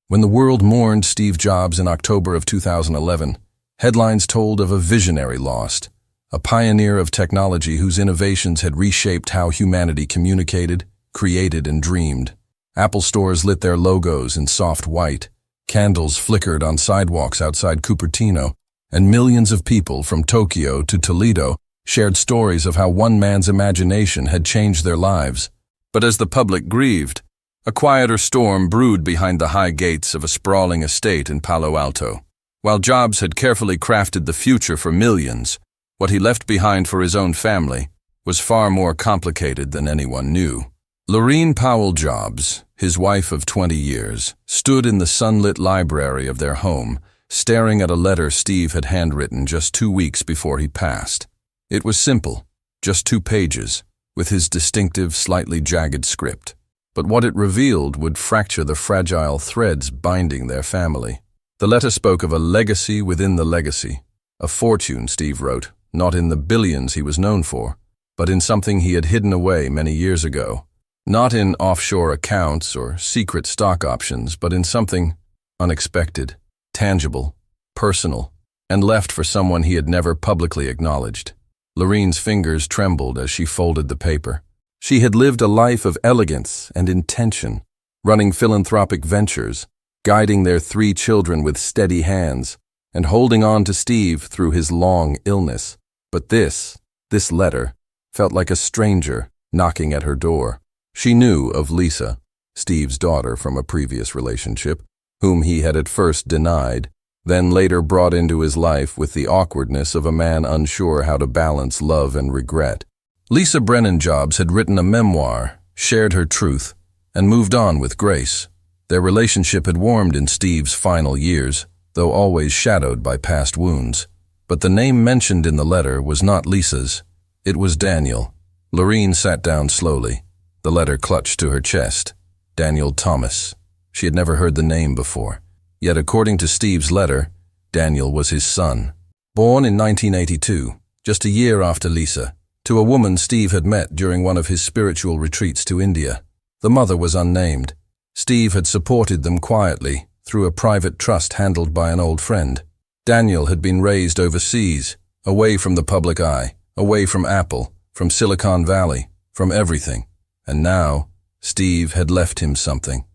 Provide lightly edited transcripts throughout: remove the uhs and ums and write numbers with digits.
When the world mourned Steve Jobs in October of 2011, headlines told of a visionary lost, a pioneer of technology whose innovations had reshaped how humanity communicated, created, and dreamed. Apple stores lit their logos in soft white, candles flickered on sidewalks outside Cupertino, and millions of people from Tokyo to Toledo shared stories of how one man's imagination had changed their lives. But as the public grieved, a quieter storm brewed behind the high gates of a sprawling estate in Palo Alto. While Jobs had carefully crafted the future for millions, what he left behind for his own family was far more complicated than anyone knew. Laureen Powell Jobs, his wife of 20 years, stood in the sunlit library of their home, staring at a letter Steve had handwritten just 2 weeks before he passed. It was simple, just 2 pages, with his distinctive, slightly jagged script. But what it revealed would fracture the fragile threads binding their family. The letter spoke of a legacy within the legacy. A fortune, Steve wrote, not in the billions he was known for, but in something he had hidden away many years ago. Not in offshore accounts or secret stock options, but in something unexpected, tangible, personal, and left for someone he had never publicly acknowledged. Laureen's fingers trembled as she folded the paper. She had lived a life of elegance and intention, running philanthropic ventures, guiding their 3 children with steady hands, and holding on to Steve through his long illness. But this letter, felt like a stranger knocking at her door. She knew of Lisa, Steve's daughter from a previous relationship, whom he had at first denied, then later brought into his life with the awkwardness of a man unsure how to balance love and regret. Lisa Brennan Jobs had written a memoir, shared her truth, and moved on with grace. Their relationship had warmed in Steve's final years, though always shadowed by past wounds. But the name mentioned in the letter was not Lisa's. It was Daniel. Laureen sat down slowly, the letter clutched to her chest. Daniel Thomas. She had never heard the name before. Yet according to Steve's letter, Daniel was his son. Born in 1982, just a year after Lisa, to a woman Steve had met during one of his spiritual retreats to India. The mother was unnamed. Steve had supported them quietly through a private trust handled by an old friend. Daniel had been raised overseas, away from the public eye, away from Apple, from Silicon Valley, from everything. And now, Steve had left him something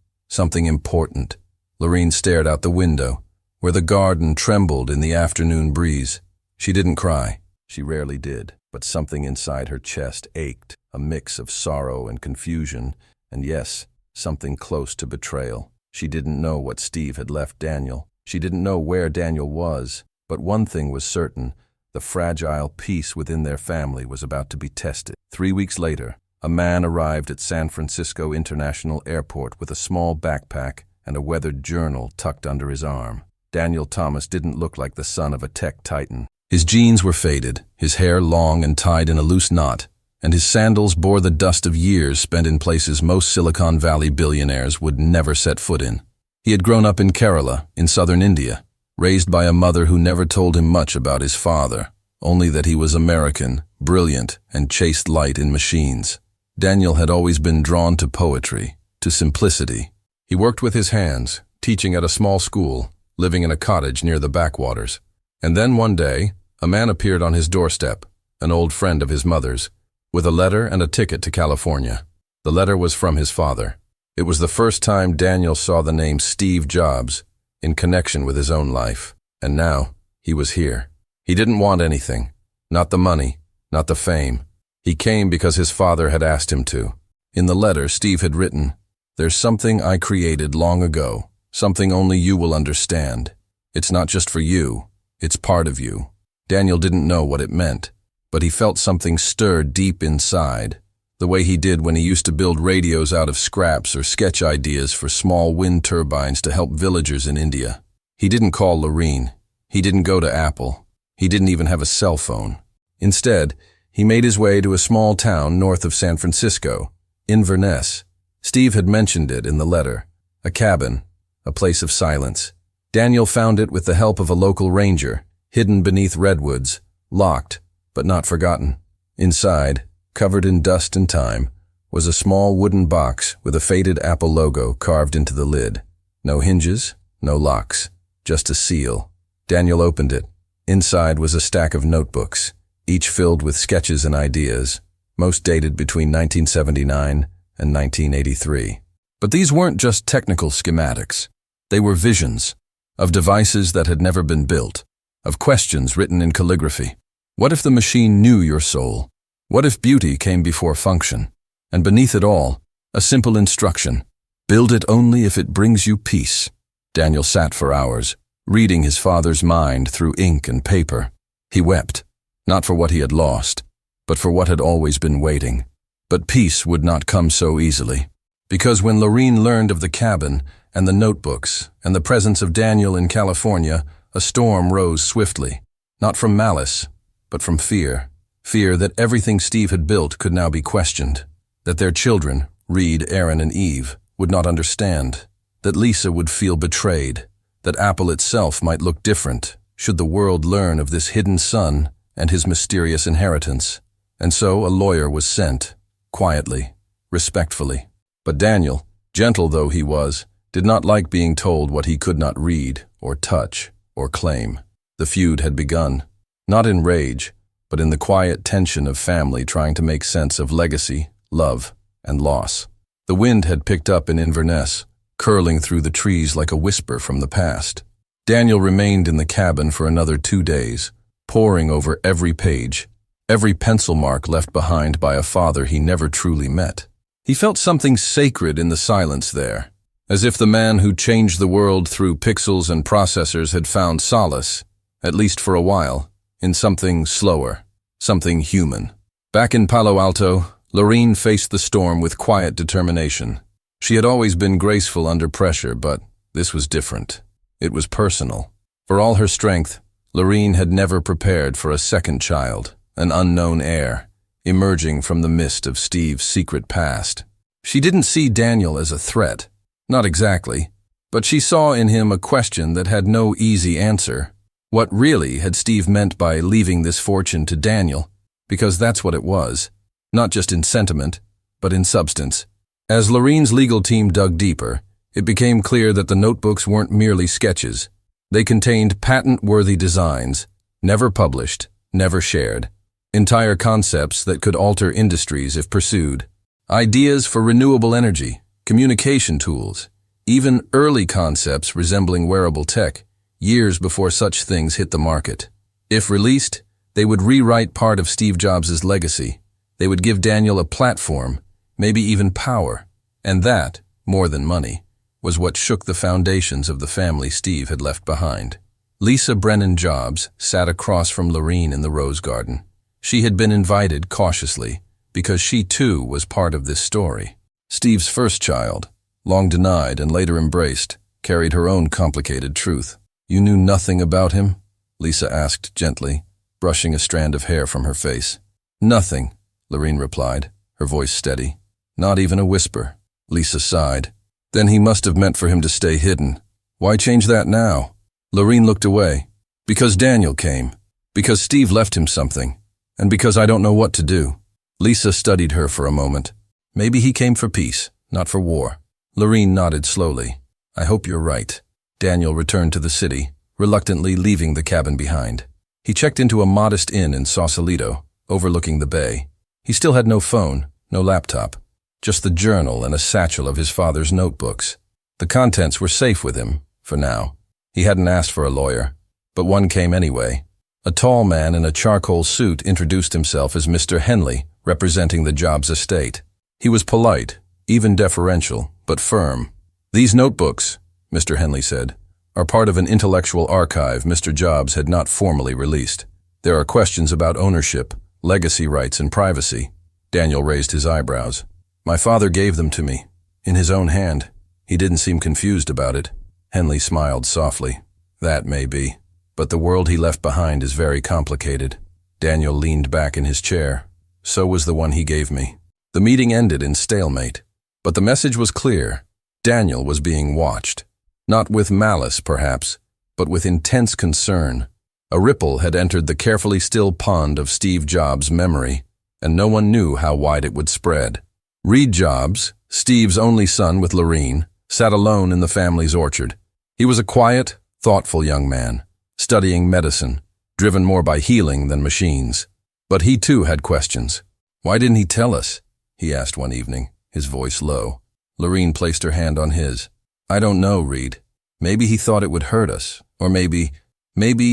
important. Laureen stared out the window, where the garden trembled in the afternoon breeze. She didn't cry. She rarely did, but something inside her chest ached, a mix of sorrow and confusion, and yes, something close to betrayal. She didn't know what Steve had left Daniel. She didn't know where Daniel was, but one thing was certain: the fragile peace within their family was about to be tested. 3 weeks later, a man arrived at San Francisco International Airport with a small backpack and a weathered journal tucked under his arm. Daniel Thomas didn't look like the son of a tech titan. His jeans were faded, his hair long and tied in a loose knot, and his sandals bore the dust of years spent in places most Silicon Valley billionaires would never set foot in. He had grown up in Kerala, in southern India, raised by a mother who never told him much about his father, only that he was American, brilliant, and chased light in machines. Daniel had always been drawn to poetry, to simplicity. He worked with his hands, teaching at a small school, living in a cottage near the backwaters. And then one day, a man appeared on his doorstep, an old friend of his mother's, with a letter and a ticket to California. The letter was from his father. It was the first time Daniel saw the name Steve Jobs in connection with his own life. And now, he was here. He didn't want anything. Not the money, not the fame. He came because his father had asked him to. In the letter, Steve had written, "There's something I created long ago, something only you will understand. It's not just for you, it's part of you." Daniel didn't know what it meant, but he felt something stir deep inside, the way he did when he used to build radios out of scraps or sketch ideas for small wind turbines to help villagers in India. He didn't call Laureen. He didn't go to Apple. He didn't even have a cell phone. Instead, he made his way to a small town north of San Francisco, Inverness. Steve had mentioned it in the letter. A cabin, a place of silence. Daniel found it with the help of a local ranger, hidden beneath redwoods, locked, but not forgotten. Inside, covered in dust and time, was a small wooden box with a faded Apple logo carved into the lid. No hinges, no locks, just a seal. Daniel opened it. Inside was a stack of notebooks, each filled with sketches and ideas, most dated between 1979 and 1983. But these weren't just technical schematics. They were visions of devices that had never been built, of questions written in calligraphy. What if the machine knew your soul? What if beauty came before function? And beneath it all, a simple instruction: build it only if it brings you peace. Daniel sat for hours, reading his father's mind through ink and paper. He wept, not for what he had lost, but for what had always been waiting. But peace would not come so easily, because when Lorene learned of the cabin and the notebooks and the presence of Daniel in California, a storm rose swiftly, not from malice, but from fear. Fear that everything Steve had built could now be questioned, that their children, Reed, Aaron, and Eve, would not understand, that Lisa would feel betrayed, that Apple itself might look different should the world learn of this hidden son and his mysterious inheritance. And so a lawyer was sent, quietly, respectfully. But Daniel, gentle though he was, did not like being told what he could not read or touch or claim. The feud had begun, not in rage, but in the quiet tension of family trying to make sense of legacy, love, and loss. The wind had picked up in Inverness, curling through the trees like a whisper from the past. Daniel remained in the cabin for another 2 days, poring over every page, every pencil mark left behind by a father he never truly met. He felt something sacred in the silence there, as if the man who changed the world through pixels and processors had found solace, at least for a while, in something slower, something human. Back in Palo Alto, Lorene faced the storm with quiet determination. She had always been graceful under pressure, but this was different. It was personal. For all her strength, Lorene had never prepared for a second child, an unknown heir, emerging from the mist of Steve's secret past. She didn't see Daniel as a threat, not exactly, but she saw in him a question that had no easy answer. What really had Steve meant by leaving this fortune to Daniel? Because that's what it was, not just in sentiment, but in substance. As Lorene's legal team dug deeper, it became clear that the notebooks weren't merely sketches. They contained patent-worthy designs, never published, never shared. Entire concepts that could alter industries if pursued. Ideas for renewable energy, communication tools, even early concepts resembling wearable tech, years before such things hit the market. If released, they would rewrite part of Steve Jobs' legacy. They would give Daniel a platform, maybe even power. And that, more than money, was what shook the foundations of the family Steve had left behind. Lisa Brennan Jobs sat across from Lorene in the rose garden. She had been invited cautiously, because she too was part of this story. Steve's first child, long denied and later embraced, carried her own complicated truth. "You knew nothing about him?" Lisa asked gently, brushing a strand of hair from her face. "Nothing," Lorene replied, her voice steady. "Not even a whisper." Lisa sighed. "Then he must have meant for him to stay hidden. Why change that now?" Lorene looked away. "Because Daniel came. Because Steve left him something. And because I don't know what to do." Lisa studied her for a moment. "Maybe he came for peace, not for war." Lorene nodded slowly. "I hope you're right." Daniel returned to the city, reluctantly leaving the cabin behind. He checked into a modest inn in Sausalito, overlooking the bay. He still had no phone, no laptop, just the journal and a satchel of his father's notebooks. The contents were safe with him, for now. He hadn't asked for a lawyer, but one came anyway. A tall man in a charcoal suit introduced himself as Mr. Henley, representing the Jobs estate. He was polite, even deferential, but firm. "These notebooks," Mr. Henley said, "are part of an intellectual archive Mr. Jobs had not formally released. There are questions about ownership, legacy rights, and privacy." Daniel raised his eyebrows. "My father gave them to me, in his own hand. He didn't seem confused about it." Henley smiled softly. "That may be. But the world he left behind is very complicated." Daniel leaned back in his chair. "So was the one he gave me." The meeting ended in stalemate. But the message was clear. Daniel was being watched. Not with malice, perhaps, but with intense concern. A ripple had entered the carefully still pond of Steve Jobs' memory, and no one knew how wide it would spread. Reed Jobs, Steve's only son with Lorene, sat alone in the family's orchard. He was a quiet, thoughtful young man, studying medicine, driven more by healing than machines. But he too had questions. "Why didn't he tell us?" he asked one evening, his voice low. Lorene placed her hand on his. "I don't know, Reed. Maybe he thought it would hurt us, or maybe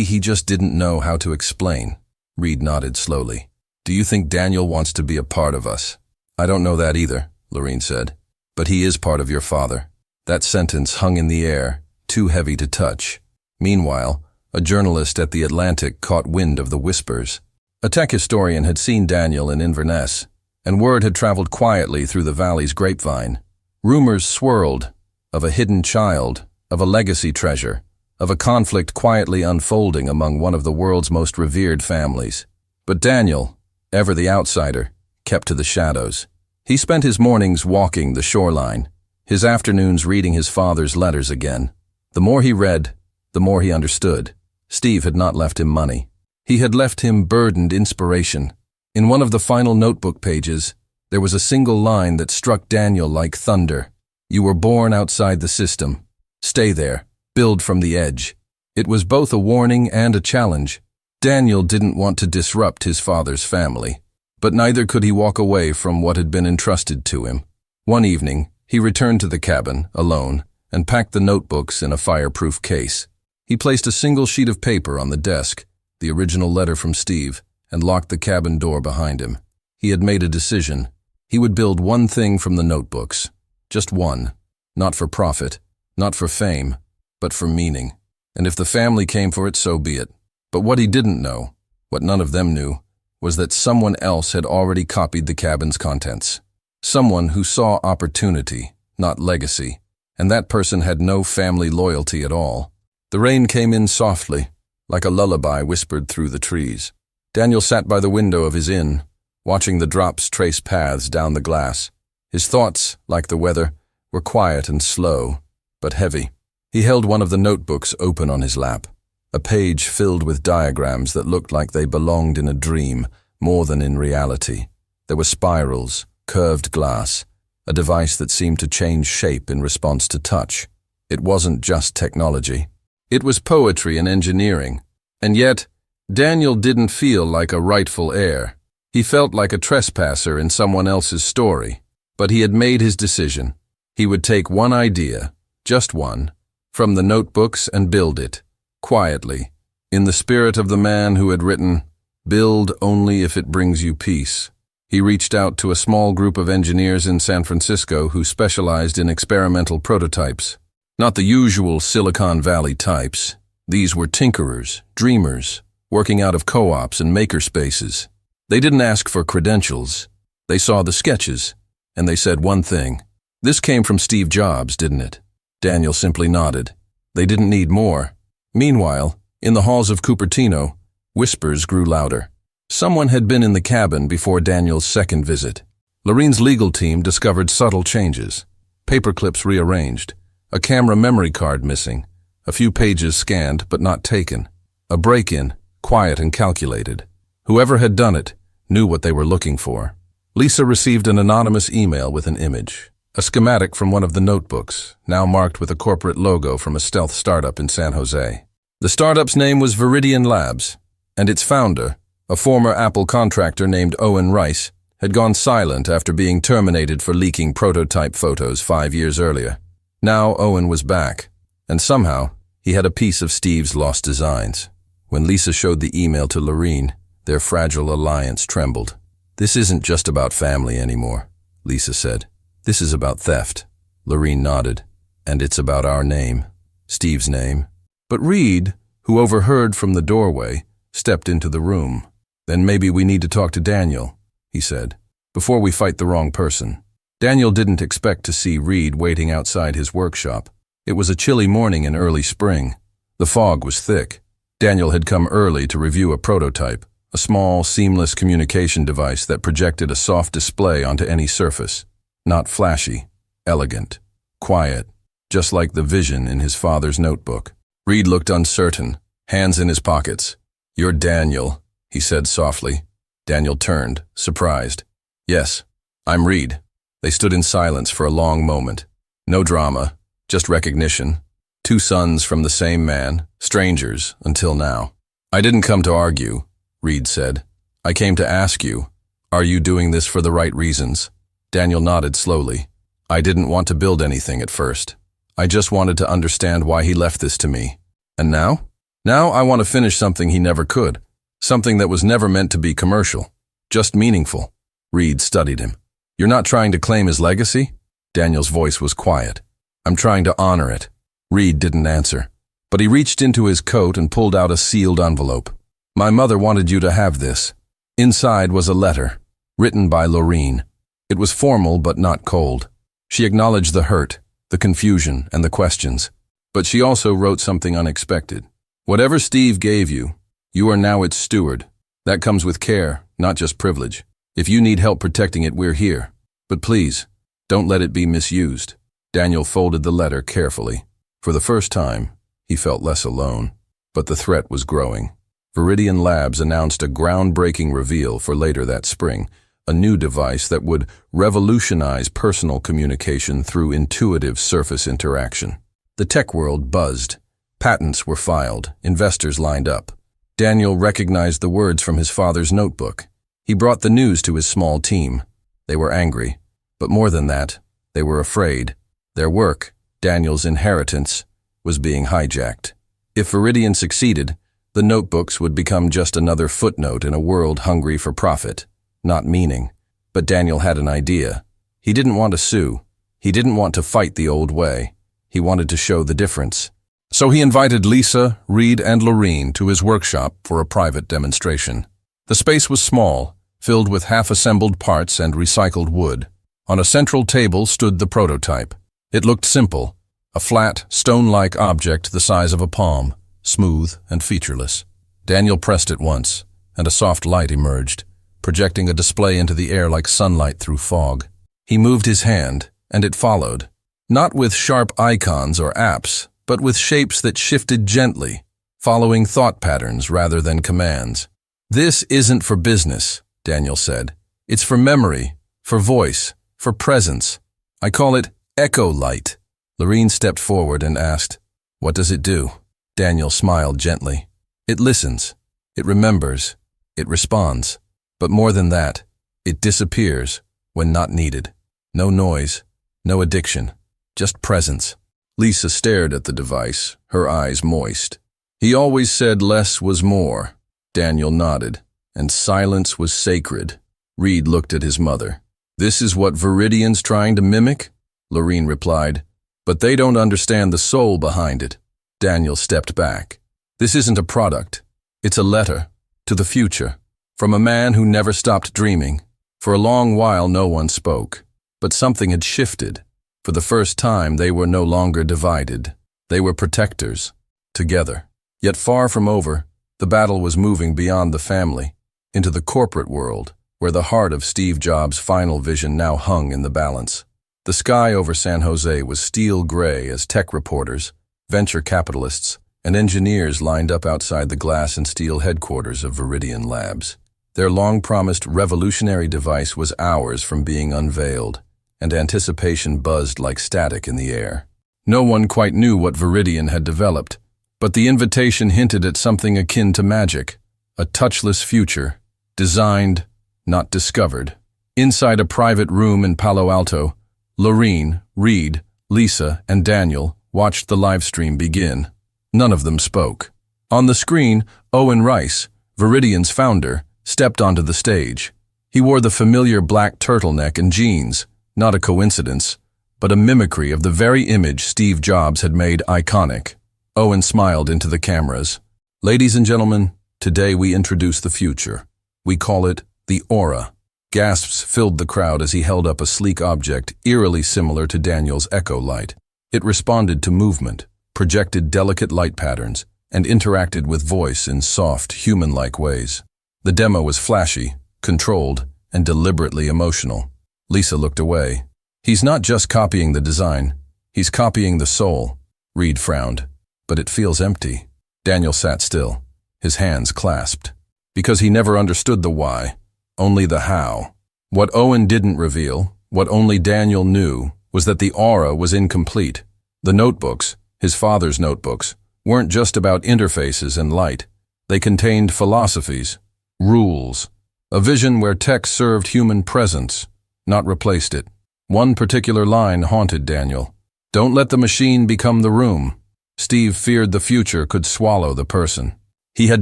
he just didn't know how to explain." Reed nodded slowly. "Do you think Daniel wants to be a part of us?" "I don't know that either," Lorene said. "But he is part of your father." That sentence hung in the air, too heavy to touch. Meanwhile, a journalist at The Atlantic caught wind of the whispers. A tech historian had seen Daniel in Inverness, and word had traveled quietly through the valley's grapevine. Rumors swirled of a hidden child, of a legacy treasure, of a conflict quietly unfolding among one of the world's most revered families. But Daniel, ever the outsider, kept to the shadows. He spent his mornings walking the shoreline, his afternoons reading his father's letters again. The more he read, the more he understood. Steve had not left him money. He had left him burdened inspiration. In one of the final notebook pages, there was a single line that struck Daniel like thunder. "You were born outside the system. Stay there. Build from the edge." It was both a warning and a challenge. Daniel didn't want to disrupt his father's family, but neither could he walk away from what had been entrusted to him. One evening, he returned to the cabin, alone, and packed the notebooks in a fireproof case. He placed a single sheet of paper on the desk, the original letter from Steve, and locked the cabin door behind him. He had made a decision. He would build one thing from the notebooks. Just one. Not for profit, not for fame, but for meaning. And if the family came for it, so be it. But what he didn't know, what none of them knew, was that someone else had already copied the cabin's contents. Someone who saw opportunity, not legacy. And that person had no family loyalty at all. The rain came in softly, like a lullaby whispered through the trees. Daniel sat by the window of his inn, watching the drops trace paths down the glass. His thoughts, like the weather, were quiet and slow, but heavy. He held one of the notebooks open on his lap, a page filled with diagrams that looked like they belonged in a dream more than in reality. There were spirals, curved glass, a device that seemed to change shape in response to touch. It wasn't just technology. It was poetry and engineering. And yet, Daniel didn't feel like a rightful heir. He felt like a trespasser in someone else's story. But he had made his decision. He would take one idea, just one, from the notebooks and build it, quietly, in the spirit of the man who had written, "Build only if it brings you peace." He reached out to a small group of engineers in San Francisco who specialized in experimental prototypes. Not the usual Silicon Valley types. These were tinkerers, dreamers, working out of co-ops and makerspaces. They didn't ask for credentials. They saw the sketches, and they said one thing. "This came from Steve Jobs, didn't it?" Daniel simply nodded. They didn't need more. Meanwhile, in the halls of Cupertino, whispers grew louder. Someone had been in the cabin before Daniel's second visit. Lorene's legal team discovered subtle changes. Paperclips rearranged. A camera memory card missing. A few pages scanned but not taken. A break-in, quiet and calculated. Whoever had done it knew what they were looking for. Lisa received an anonymous email with an image. A schematic from one of the notebooks, now marked with a corporate logo from a stealth startup in San Jose. The startup's name was Viridian Labs, and its founder, a former Apple contractor named Owen Rice, had gone silent after being terminated for leaking prototype photos 5 years earlier. Now Owen was back, and somehow he had a piece of Steve's lost designs. When Lisa showed the email to Lorene, their fragile alliance trembled. "This isn't just about family anymore," Lisa said. "This is about theft." Lorene nodded. "And it's about our name, Steve's name." But Reed, who overheard from the doorway, stepped into the room. "Then maybe we need to talk to Daniel," he said, "before we fight the wrong person." Daniel didn't expect to see Reed waiting outside his workshop. It was a chilly morning in early spring. The fog was thick. Daniel had come early to review a prototype, a small, seamless communication device that projected a soft display onto any surface. Not flashy, elegant, quiet, just like the vision in his father's notebook. Reed looked uncertain, hands in his pockets. "You're Daniel," he said softly. Daniel turned, surprised. "Yes, I'm Reed." They stood in silence for a long moment. No drama, Just recognition. Two sons from the same man, strangers until now. I didn't come to argue, Reed said. I came to ask you, are you doing this for the right reasons? Daniel nodded slowly. I didn't want to build anything at first. I just wanted to understand why he left this to me. And now? Now I want to finish something he never could. Something that was never meant to be commercial. Just meaningful. Reed studied him. You're not trying to claim his legacy? Daniel's voice was quiet. I'm trying to honor it. Reed didn't answer, but he reached into his coat and pulled out a sealed envelope. My mother wanted you to have this. Inside was a letter, written by Lorene. It was formal but not cold. She acknowledged the hurt, the confusion, and the questions. But she also wrote something unexpected. Whatever Steve gave you, you are now its steward. That comes with care, not just privilege. If you need help protecting it, we're here. But please, don't let it be misused. Daniel folded the letter carefully. For the first time, he felt less alone. But the threat was growing. Viridian Labs announced a groundbreaking reveal for later that spring, a new device that would revolutionize personal communication through intuitive surface interaction. The tech world buzzed. Patents were filed. Investors lined up. Daniel recognized the words from his father's notebook. He brought the news to his small team. They were angry. But more than that, they were afraid. Their work, Daniel's inheritance, was being hijacked. If Viridian succeeded, the notebooks would become just another footnote in a world hungry for profit, not meaning. But Daniel had an idea. He didn't want to sue. He didn't want to fight the old way. He wanted to show the difference. So he invited Lisa, Reed, and Lorene to his workshop for a private demonstration. The space was small, filled with half-assembled parts and recycled wood. On a central table stood the prototype. It looked simple, a flat, stone-like object the size of a palm, smooth and featureless. Daniel pressed it once, and a soft light emerged, projecting a display into the air like sunlight through fog. He moved his hand, and it followed, not with sharp icons or apps, but with shapes that shifted gently, following thought patterns rather than commands. This isn't for business, Daniel said. It's for memory, for voice, for presence. I call it echo light. Lorene stepped forward and asked, What does it do? Daniel smiled gently. It listens. It remembers. It responds. But more than that, it disappears when not needed. No noise, no addiction, just presence. Lisa stared at the device, her eyes moist. He always said less was more. Daniel nodded, and silence was sacred. Reed looked at his mother. This is what Viridian's trying to mimic? Lorene replied, but they don't understand the soul behind it. Daniel stepped back. This isn't a product. It's a letter to the future, from a man who never stopped dreaming. For a long while no one spoke, but something had shifted. For the first time they were no longer divided. They were protectors, together. Yet far from over, the battle was moving beyond the family, into the corporate world, where the heart of Steve Jobs' final vision now hung in the balance. The sky over San Jose was steel gray as tech reporters, venture capitalists, and engineers lined up outside the glass and steel headquarters of Viridian Labs. Their long-promised revolutionary device was hours from being unveiled, and anticipation buzzed like static in the air. No one quite knew what Viridian had developed, but the invitation hinted at something akin to magic, a touchless future, designed, not discovered. Inside a private room in Palo Alto, Lorene, Reed, Lisa, and Daniel watched the livestream begin. None of them spoke. On the screen, Owen Rice, Viridian's founder, stepped onto the stage. He wore the familiar black turtleneck and jeans, not a coincidence, but a mimicry of the very image Steve Jobs had made iconic. Owen smiled into the cameras. Ladies and gentlemen, today we introduce the future. We call it the Aura. Gasps filled the crowd as he held up a sleek object eerily similar to Daniel's echo light. It responded to movement, projected delicate light patterns, and interacted with voice in soft, human-like ways. The demo was flashy, controlled, and deliberately emotional. Lisa looked away. He's not just copying the design, he's copying the soul. Reed frowned. But it feels empty. Daniel sat still, his hands clasped. Because he never understood the why, only the how. What Owen didn't reveal, what only Daniel knew, was that the aura was incomplete. The notebooks, his father's notebooks, weren't just about interfaces and light. They contained philosophies, rules, a vision where tech served human presence, not replaced it. One particular line haunted Daniel. "Don't let the machine become the room." Steve feared the future could swallow the person. He had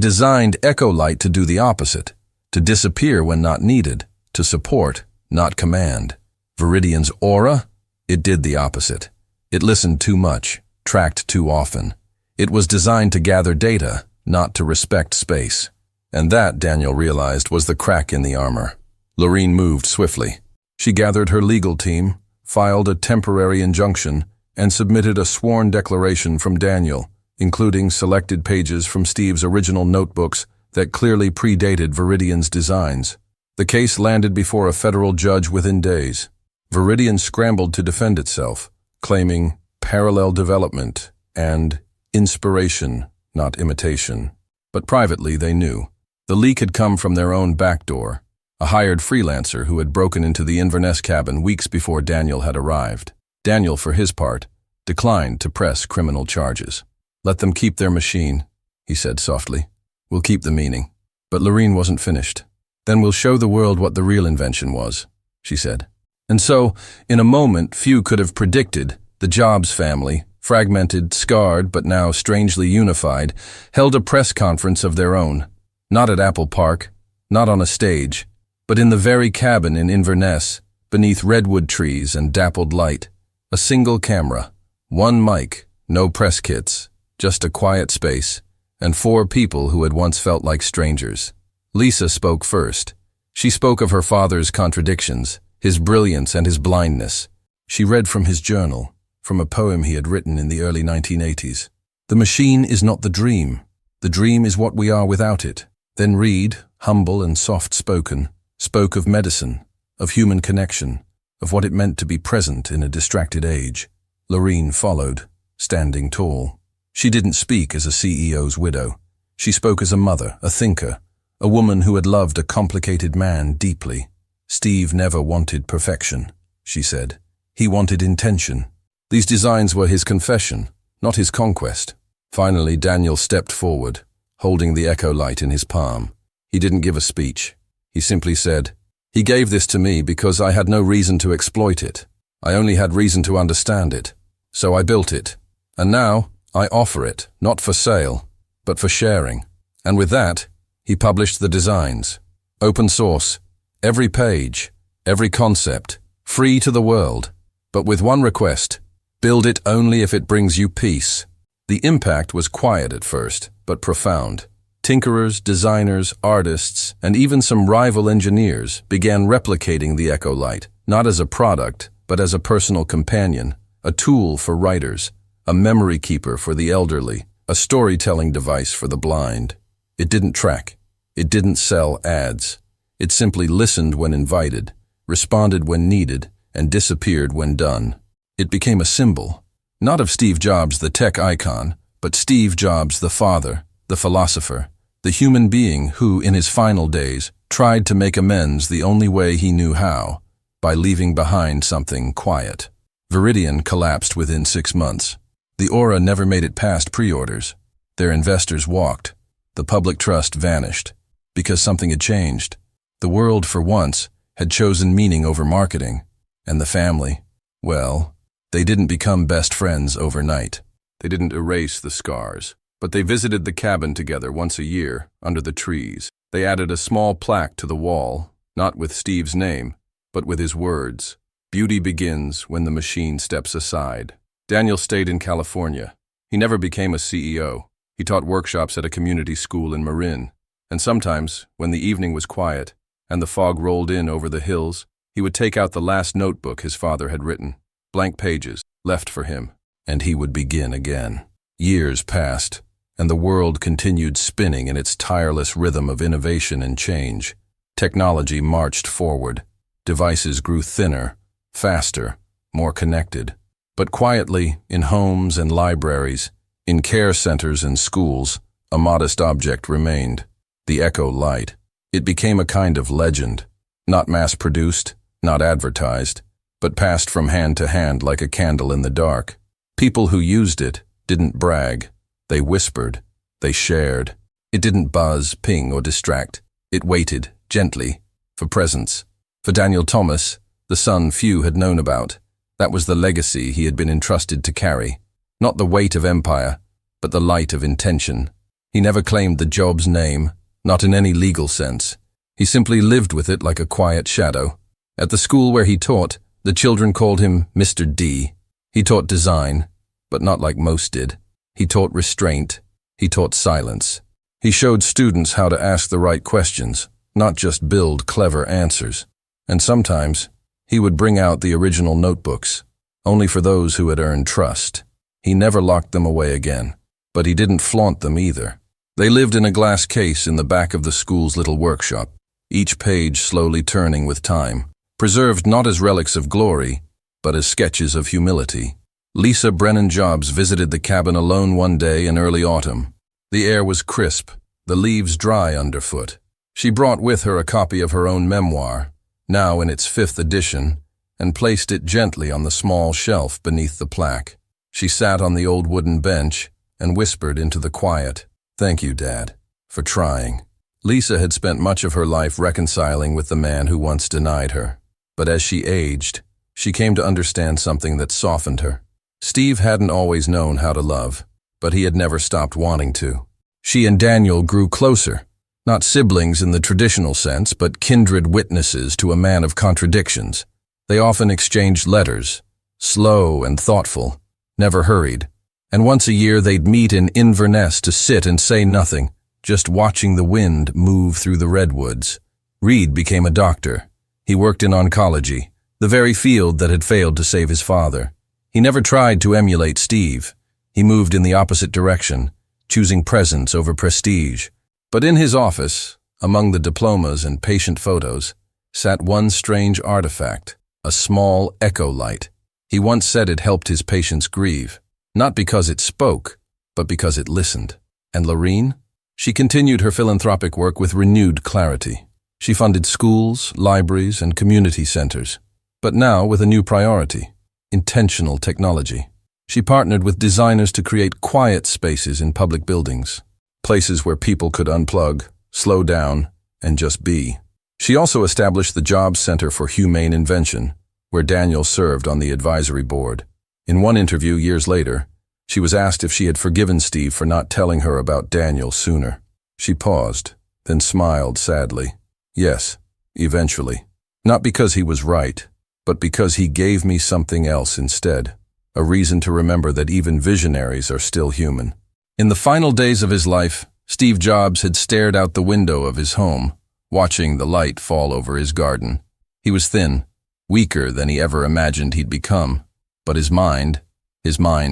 designed Echo Light to do the opposite, to disappear when not needed, to support, not command. Viridian's aura? It did the opposite. It listened too much, tracked too often. It was designed to gather data, not to respect space. And that, Daniel realized, was the crack in the armor. Lorene moved swiftly. She gathered her legal team, filed a temporary injunction, and submitted a sworn declaration from Daniel, including selected pages from Steve's original notebooks that clearly predated Viridian's designs. The case landed before a federal judge within days. Viridian scrambled to defend itself, claiming parallel development and inspiration, not imitation. But privately they knew. The leak had come from their own back door, a hired freelancer who had broken into the Inverness cabin weeks before Daniel had arrived. Daniel, for his part, declined to press criminal charges. "Let them keep their machine," he said softly. "We'll keep the meaning." But Lorene wasn't finished. "Then we'll show the world what the real invention was," she said. And so, in a moment few could have predicted, the Jobs family, fragmented, scarred, but now strangely unified, held a press conference of their own. Not at Apple Park, not on a stage, but in the very cabin in Inverness, beneath redwood trees and dappled light. A single camera, one mic, no press kits, just a quiet space, and 4 people who had once felt like strangers. Lisa spoke first. She spoke of her father's contradictions, his brilliance and his blindness. She read from his journal, from a poem he had written in the early 1980s. "The machine is not the dream. The dream is what we are without it." Then Reed, humble and soft-spoken, spoke of medicine, of human connection, of what it meant to be present in a distracted age. Lorene followed, standing tall. She didn't speak as a CEO's widow. She spoke as a mother, a thinker, a woman who had loved a complicated man deeply. "Steve never wanted perfection," she said. "He wanted intention." These designs were his confession, not his conquest. Finally, Daniel stepped forward, holding the Echo Light in his palm. He didn't give a speech. He simply said, "He gave this to me because I had no reason to exploit it. I only had reason to understand it. So I built it. And now I offer it, not for sale, but for sharing." And with that, he published the designs. Open source, every page, every concept, free to the world. But with one request: build it only if it brings you peace. The impact was quiet at first, but profound. Tinkerers, designers, artists, and even some rival engineers began replicating the Echo Light, not as a product, but as a personal companion, a tool for writers, a memory keeper for the elderly, a storytelling device for the blind. It didn't track. It didn't sell ads. It simply listened when invited, responded when needed, and disappeared when done. It became a symbol, not of Steve Jobs, the tech icon, but Steve Jobs, the father, the philosopher, the human being who, in his final days, tried to make amends the only way he knew how, by leaving behind something quiet. Viridian collapsed within 6 months. The aura never made it past pre-orders. Their investors walked. The public trust vanished, because something had changed. The world, for once, had chosen meaning over marketing. And the family, well, they didn't become best friends overnight. They didn't erase the scars. But they visited the cabin together once a year, under the trees. They added a small plaque to the wall, not with Steve's name, but with his words. "Beauty begins when the machine steps aside." Daniel stayed in California. He never became a CEO. He taught workshops at a community school in Marin. And sometimes, when the evening was quiet, and the fog rolled in over the hills, he would take out the last notebook his father had written, blank pages, left for him, and he would begin again. Years passed, and the world continued spinning in its tireless rhythm of innovation and change. Technology marched forward. Devices grew thinner, faster, more connected. But quietly, in homes and libraries, in care centers and schools, a modest object remained: the Echo Light. It became a kind of legend, not mass-produced, not advertised, but passed from hand to hand like a candle in the dark. People who used it didn't brag. They whispered. They shared. It didn't buzz, ping, or distract. It waited, gently, for presence. For Daniel Thomas, the son few had known about, that was the legacy he had been entrusted to carry. Not the weight of empire, but the light of intention. He never claimed the job's name, not in any legal sense. He simply lived with it like a quiet shadow. At the school where he taught, the children called him Mr. D. He taught design, but not like most did. He taught restraint. He taught silence. He showed students how to ask the right questions, not just build clever answers. And sometimes, he would bring out the original notebooks, only for those who had earned trust. He never locked them away again, but he didn't flaunt them either. They lived in a glass case in the back of the school's little workshop, each page slowly turning with time, preserved not as relics of glory, but as sketches of humility. Lisa Brennan Jobs visited the cabin alone one day in early autumn. The air was crisp, the leaves dry underfoot. She brought with her a copy of her own memoir, now in its 5th edition, and placed it gently on the small shelf beneath the plaque. She sat on the old wooden bench and whispered into the quiet, "Thank you, Dad, for trying." Lisa had spent much of her life reconciling with the man who once denied her. But as she aged, she came to understand something that softened her. Steve hadn't always known how to love, but he had never stopped wanting to. She and Daniel grew closer, not siblings in the traditional sense, but kindred witnesses to a man of contradictions. They often exchanged letters, slow and thoughtful, never hurried. And once a year they'd meet in Inverness to sit and say nothing, just watching the wind move through the redwoods. Reed became a doctor. He worked in oncology, the very field that had failed to save his father. He never tried to emulate Steve. He moved in the opposite direction, choosing presence over prestige. But in his office, among the diplomas and patient photos, sat one strange artifact, a small echo light. He once said it helped his patients grieve, not because it spoke, but because it listened. And Lorene? She continued her philanthropic work with renewed clarity. She funded schools, libraries, and community centers, but now with a new priority: intentional technology. She partnered with designers to create quiet spaces in public buildings, places where people could unplug, slow down, and just be. She also established the Jobs Center for Humane Invention, where Daniel served on the advisory board. In one interview years later, she was asked if she had forgiven Steve for not telling her about Daniel sooner. She paused, then smiled sadly. Yes, eventually. Not because he was right, but because he gave me something else instead. A reason to remember that even visionaries are still human. In the final days of his life, Steve Jobs had stared out the window of his home, watching the light fall over his garden. He was thin, weaker than he ever imagined he'd become, but his mind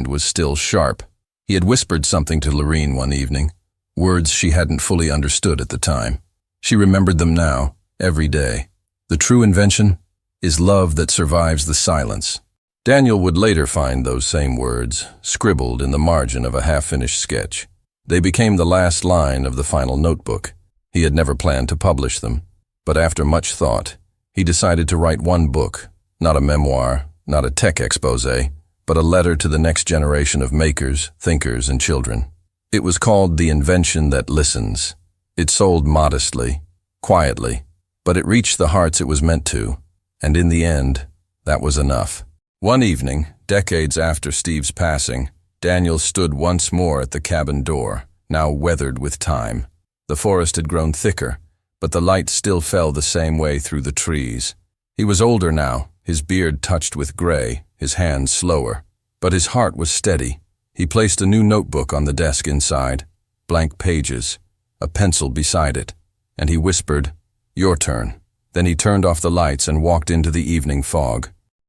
was still sharp. He had whispered something to Lorene one evening, words she hadn't fully understood at the time. She remembered them now, every day. The true invention is love that survives the silence. Daniel would later find those same words, scribbled in the margin of a half-finished sketch. They became the last line of the final notebook. He had never planned to publish them, but after much thought, he decided to write one book, not a memoir, not a tech exposé, but a letter to the next generation of makers, thinkers, and children. It was called The Invention That Listens. It sold modestly, quietly, but it reached the hearts it was meant to, and in the end, that was enough. One evening, decades after Steve's passing, Daniel stood once more at the cabin door, now weathered with time. The forest had grown thicker, but the light still fell the same way through the trees. He was older now, his beard touched with gray, his hands slower, but his heart was steady. He placed a new notebook on the desk inside, blank pages, a pencil beside it, and he whispered, "Your turn." Then he turned off the lights and walked into the evening fog.